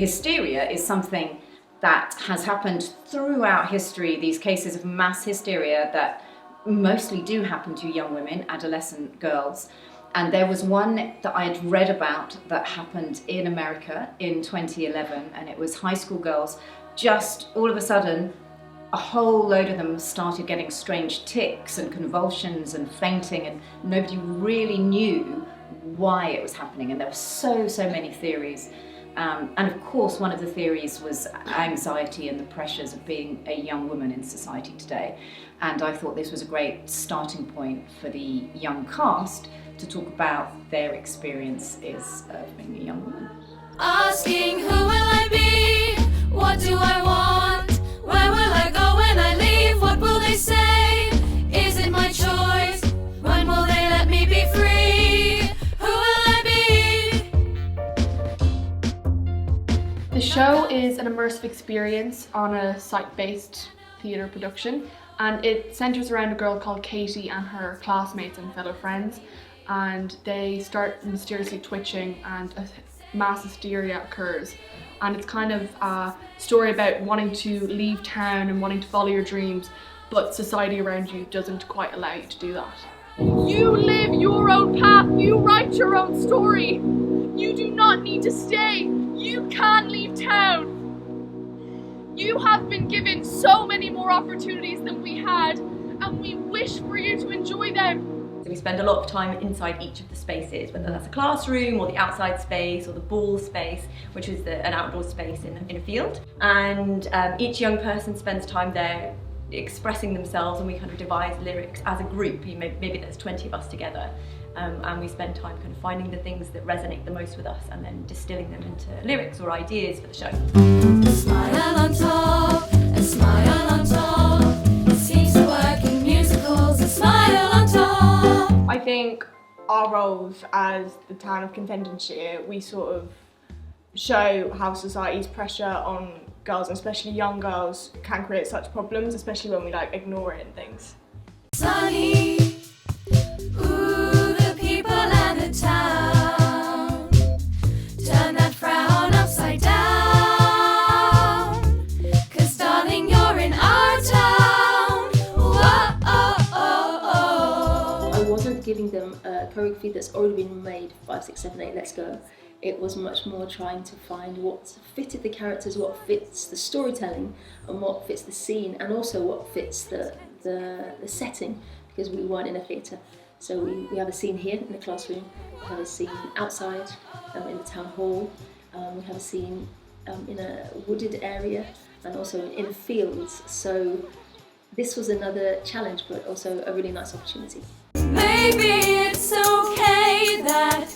hysteria is something that has happened throughout history, these cases of mass hysteria that mostly do happen to young women, adolescent girls. And there was one that I had read about that happened in America in 2011, and it was high school girls. Just all of a sudden, a whole load of them started getting strange tics and convulsions and fainting, and nobody really knew why it was happening. And there were so many theories. And of course, one of the theories was anxiety and the pressures of being a young woman in society today. And I thought this was a great starting point for the young cast to talk about their experiences of being a young woman. Asking who will I be? What do I want? Where will I go when I leave? What will they say? Is it my choice? When will they let me be free? Who will I be? The show is an immersive experience on a site-based theatre production, and it centres around a girl called Katie and her classmates and fellow friends, and they start mysteriously twitching and a mass hysteria occurs. And it's kind of a story about wanting to leave town and wanting to follow your dreams, but society around you doesn't quite allow you to do that. You live your own path, you write your own story. You do not need to stay, you can leave town. You have been given so many more opportunities than we had, and we wish for you to enjoy them. So we spend a lot of time inside each of the spaces, whether that's a classroom or the outside space or the ball space, which is an outdoor space in a field. And each young person spends time there expressing themselves, and we kind of devise lyrics as a group. Maybe there's 20 of us together, and we spend time kind of finding the things that resonate the most with us and then distilling them into lyrics or ideas for the show. A smile on top, a smile on top. It seems to work in musicals, a smile on top. I think our roles as the town of Contendonshire, we sort of show how society's pressure on girls, and especially young girls, can create such problems, especially when we ignore it and things. Sunny, ooh, the people and the town. Turn that frown upside down. 'Cause darling, you're in our town. Whoa, oh, oh, oh. I wasn't giving them a choreography that's already been made, 5, 6, 7, 8, let's go. It was much more trying to find what fitted the characters, what fits the storytelling, and what fits the scene, and also what fits the setting, because we weren't in a theatre. So we have a scene here in the classroom, we have a scene outside in the town hall, we have a scene in a wooded area, and also in fields. So this was another challenge, but also a really nice opportunity. Maybe it's okay that,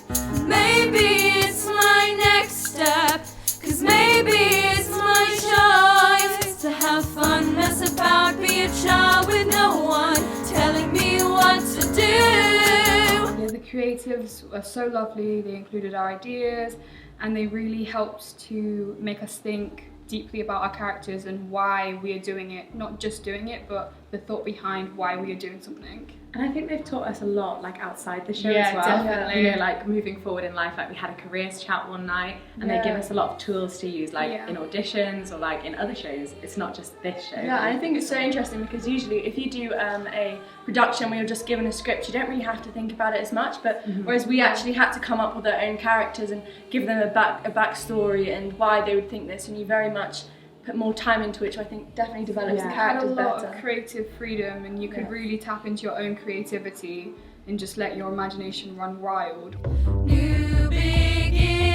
maybe it's my next step, 'cause maybe it's my choice to have fun, mess about, be a child with no one telling me what to do. Yeah, the creatives were so lovely, they included our ideas, and they really helped to make us think deeply about our characters and why we are doing it, not just doing it, but the thought behind why we are doing something. And I think they've taught us a lot, outside the show Yeah, as well. definitely. Moving forward in life, we had a careers chat one night, and they give us a lot of tools to use, in auditions or in other shows. It's not just this show. Yeah, and I think it's so interesting because usually if you do a production where you're just given a script, you don't really have to think about it as much, but whereas we actually had to come up with our own characters and give them a backstory and why they would think this, and you very much put more time into it, which I think definitely develops the characters had a lot better. of creative freedom, and you could really tap into your own creativity and just let your imagination run wild. New beginning.